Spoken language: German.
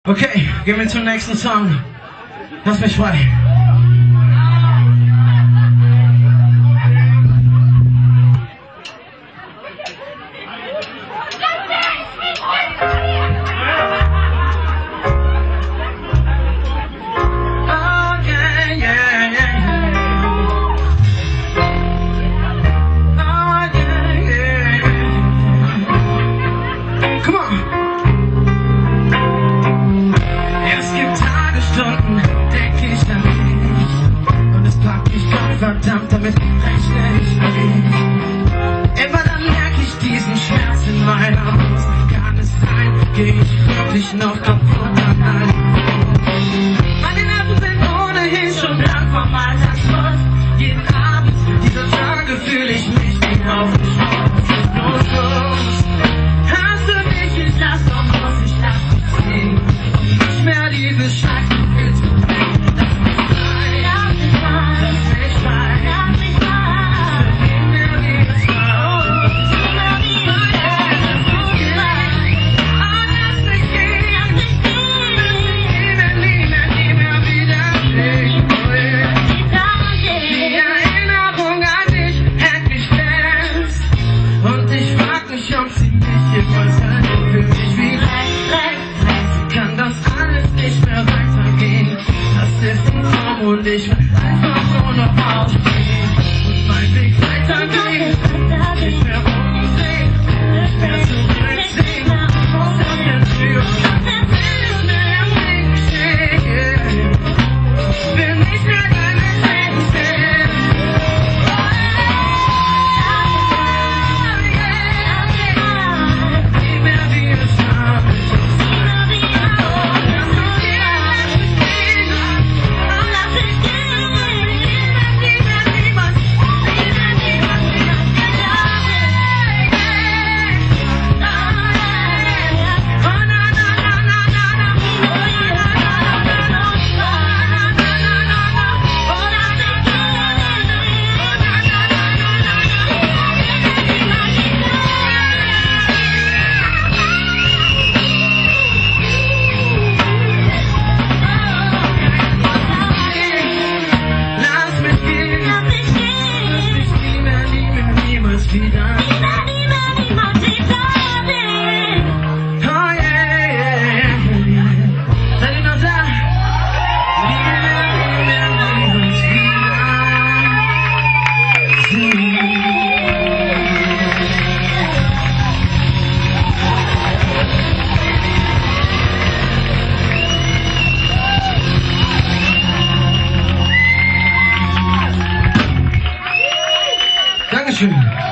Okay, gehen wir zum nächsten Song. Lass mich frei. Verdammt, damit rechne ich nicht. Immer dann merke ich diesen Schmerz in meiner Brust. Kann es sein, geh ich wirklich noch kaputt an allem? Meine Nerven sind ohnehin schon lang vom Alltagsschrott. Jeden Abend dieser Tage fühle ich mich wie aufgeschlossen. Los, hast du mich, ich lass doch los, ich lass dich ziehen. Nicht mehr dieses Scheißgefühl zu bringen. Lass mich frei, lass mich frei, lass mich frei, lass mich frei. Gib mir dieses Frau. Lass mich gehen, lass mich gehen. Nie mehr wieder dich. Die Erinnerung an dich hält mich fest. Und ich frag mich, ob sie mich jemals hält. Für mich wie recht. Kann das alles nicht mehr weitergehen. Das ist ein Traum und ich will einfach nur noch aufstehen. Und mein Weg weitergehen. Nicht mehr umsehen, nicht mehr zurücksehen. Aus der Tür kann der Wille mehr nicht stehen. Will nicht mehr deine Tränen sehen. Nie mehr wie es war. Dankeschön.